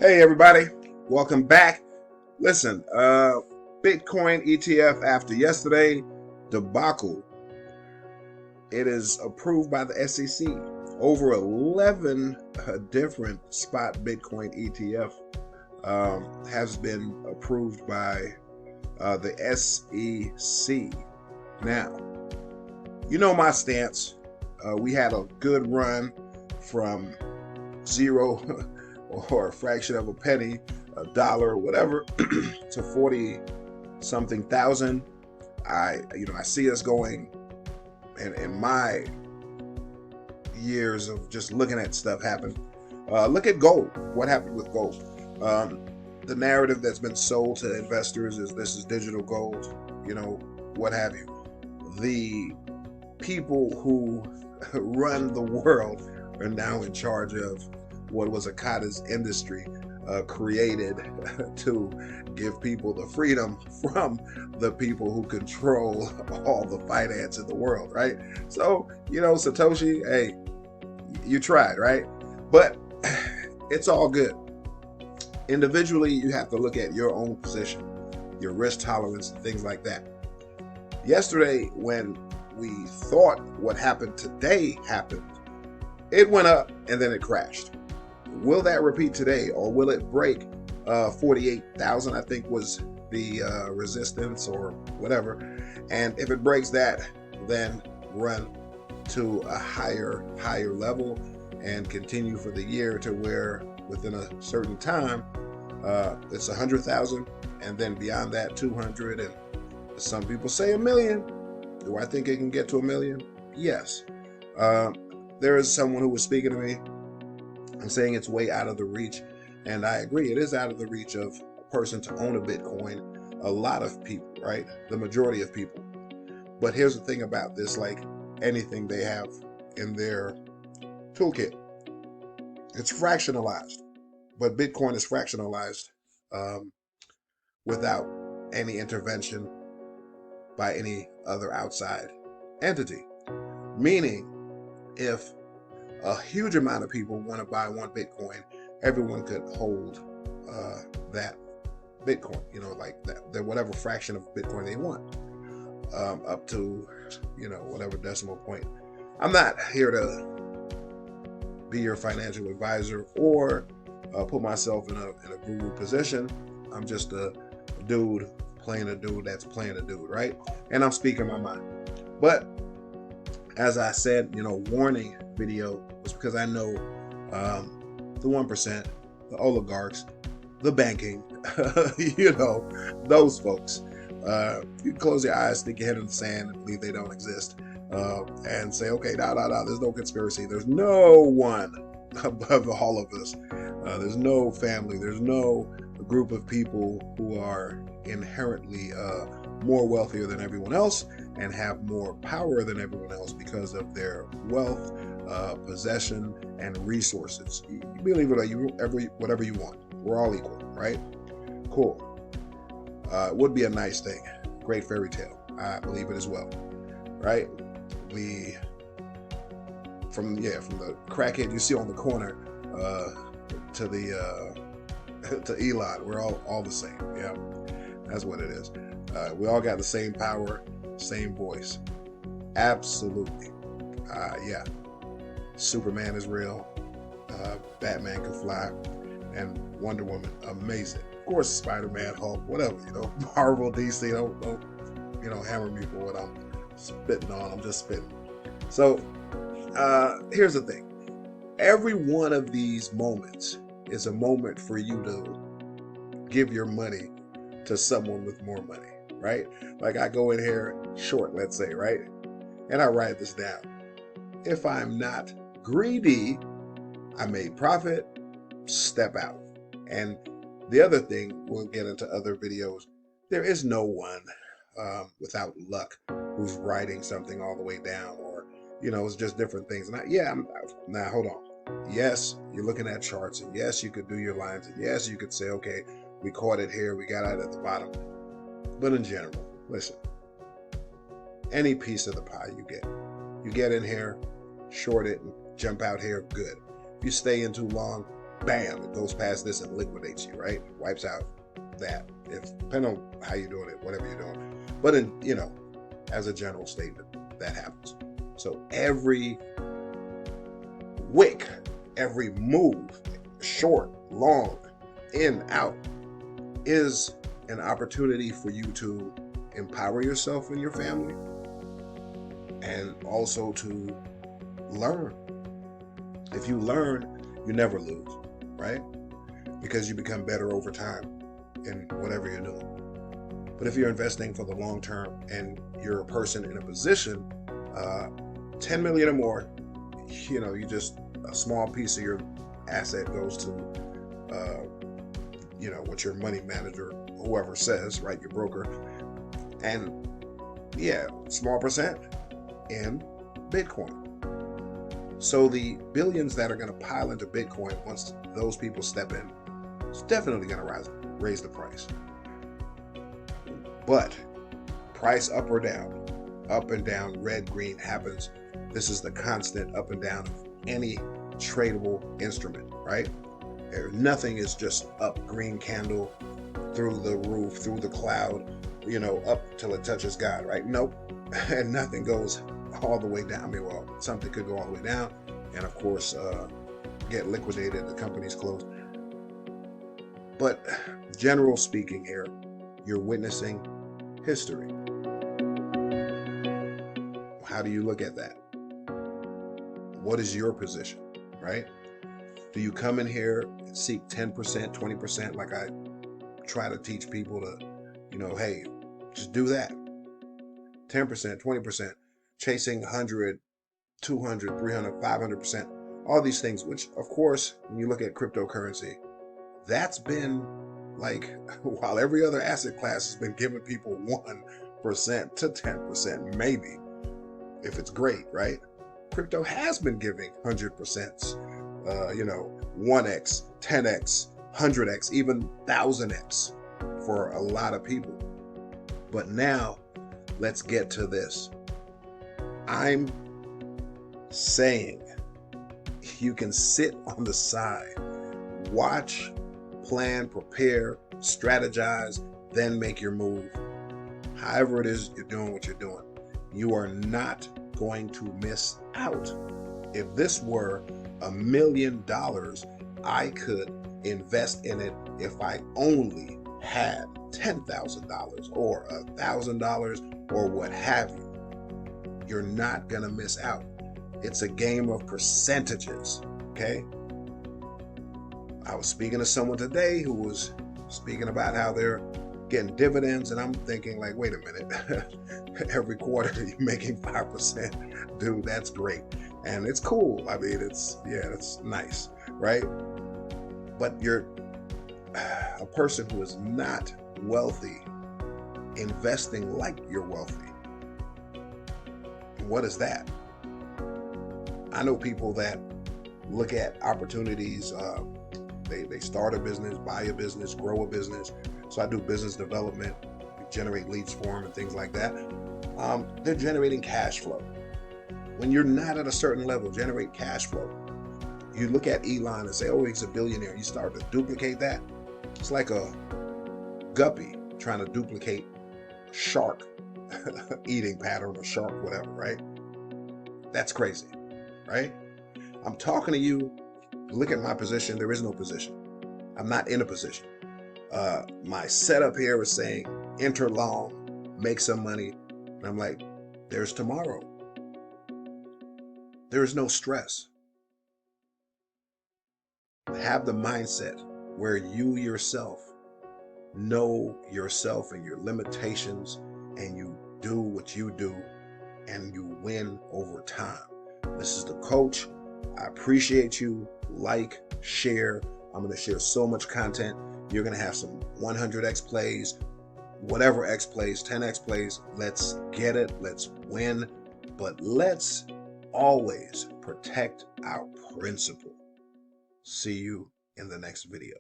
Hey everybody, welcome back. Listen, Bitcoin ETF after yesterday debacle. It is approved by the SEC. Over 11 different spot Bitcoin ETF has been approved by the SEC. Now, you know my stance. We had a good run from zero or a fraction of a penny, a dollar, whatever, to 40 something thousand. I see us going, in my years of just looking at stuff happen. Look at gold. What happened with gold? The narrative that's been sold to investors is this is digital gold, what have you. The people who run the world are now in charge of what was a cottage industry created to give people the freedom from the people who control all the finance in the world, right? So, Satoshi, hey, you tried, right? But it's all good. Individually, you have to look at your own position, your risk tolerance, and things like that. Yesterday, when we thought what happened today happened, it went up and then it crashed. Will that repeat today, or will it break 48,000, I think was the resistance or whatever? And if it breaks that, then run to a higher level and continue for the year to where within a certain time it's 100,000, and then beyond that 200, and some people say 1 million. Do I think it can get to 1 million? Yes. There is someone who was speaking to me and saying it's way out of the reach, and I agree, it is out of the reach of a person to own a Bitcoin. A lot of people, right? The majority of people. But here's the thing about this, like anything they have in their toolkit, it's fractionalized, but Bitcoin is fractionalized without any intervention by any other outside entity. Meaning, if a huge amount of people want to buy one Bitcoin, everyone could hold that Bitcoin, like that whatever fraction of Bitcoin they want, up to, whatever decimal point. I'm not here to be your financial advisor or put myself in a guru position. I'm just a dude playing a dude that's playing a dude, right? And I'm speaking my mind. But as I said, warning video was because I know the 1%, the oligarchs, the banking, those folks. You close your eyes, stick your head in the sand, and believe they don't exist, and say, okay, no, there's no conspiracy. There's no one above all of us. There's no family. There's no group of people who are inherently more wealthier than everyone else and have more power than everyone else because of their wealth, possession, and resources. You believe it, whatever you want. We're all equal, right? Cool. It would be a nice thing. Great fairy tale. I believe it as well, right? From the crackhead you see on the corner to the to Elon, we're all the same. Yeah, that's what it is. We all got the same power, same voice. Absolutely. Yeah. Superman is real. Batman can fly. And Wonder Woman, amazing. Of course, Spider-Man, Hulk, whatever, Marvel, DC, don't hammer me for what I'm spitting on. I'm just spitting. So, here's the thing. Every one of these moments is a moment for you to give your money to someone with more money, right? Like I go in here short, let's say, right? And I write this down. If I'm not greedy, I made profit, step out. And the other thing, we'll get into other videos, there is no one without luck who's writing something all the way down, or it's just different things. And now hold on. Yes, you're looking at charts, and yes, you could do your lines, and yes, you could say, okay, we caught it here, we got out at the bottom. But in general, listen, any piece of the pie you get in here, short it, and jump out here, good. If you stay in too long, bam, it goes past this and liquidates you, right? Wipes out that. If depending on how you're doing it, whatever you're doing. But in, you know, as a general statement, that happens. So every wick, every move, short, long, in, out, is an opportunity for you to empower yourself and your family, and also to learn. If you learn, you never lose, right? Because you become better over time in whatever you're doing. But if you're investing for the long term and you're a person in a position, 10 million or more, you know, you just, a small piece of your asset goes to, you know, what your money manager, whoever says, right, your broker, and yeah, small percent in Bitcoin. So the billions that are going to pile into Bitcoin once those people step in, it's definitely going to raise the price. But price up or down, up and down, red, green happens. This is the constant up and down of any tradable instrument, right? Nothing is just up, green candle, through the roof, through the cloud, you know, up till it touches God, right? Nope. And nothing goes all the way down. I mean, well, something could go all the way down and of course get liquidated, the company's closed. But general speaking here, you're witnessing history. How do you look at that? What is your position, right? Do you come in here and seek 10%, 20%, like I try to teach people to, you know, hey, just do that. 10%, 20%, chasing 100, 200, 300, 500%, all these things, which of course, when you look at cryptocurrency, that's been like, while every other asset class has been giving people 1% to 10%, maybe, if it's great, right? Crypto has been giving 100%, you know, 1x, 10x, 100x, even 1000x for a lot of people. But now, let's get to this. I'm saying you can sit on the side, watch, plan, prepare, strategize, then make your move. However it is you're doing what you're doing, you are not going to miss out. If this were $1 million, I could invest in it if I only had $10,000 or $1,000 or what have you. You're not gonna miss out. It's a game of percentages, okay? I was speaking to someone today who was speaking about how they're getting dividends, and I'm thinking like, wait a minute, every quarter you're making 5%. Dude, that's great. And it's cool. I mean, it's nice, right? But you're a person who is not wealthy investing like you're wealthy. What is that? I know people that look at opportunities, they start a business, buy a business, grow a business. So I do business development, generate leads for them and things like that. They're generating cash flow. When you're not at a certain level, generate cash flow. You look at Elon and say, oh, he's a billionaire. You start to duplicate that. It's like a guppy trying to duplicate shark eating pattern or shark whatever, right? That's crazy, right? I'm talking to you. Look at my position. There is no position. I'm not in a position. My setup here is saying enter long, make some money. And I'm like, there's tomorrow. There is no stress. Have the mindset where you yourself know yourself and your limitations, and you do what you do, and you win over time. This is the coach. I appreciate you. Like, share. I'm going to share so much content. You're going to have some 100x plays, whatever x plays, 10x plays. Let's get it. Let's win. But let's always protect our principle. See you in the next video.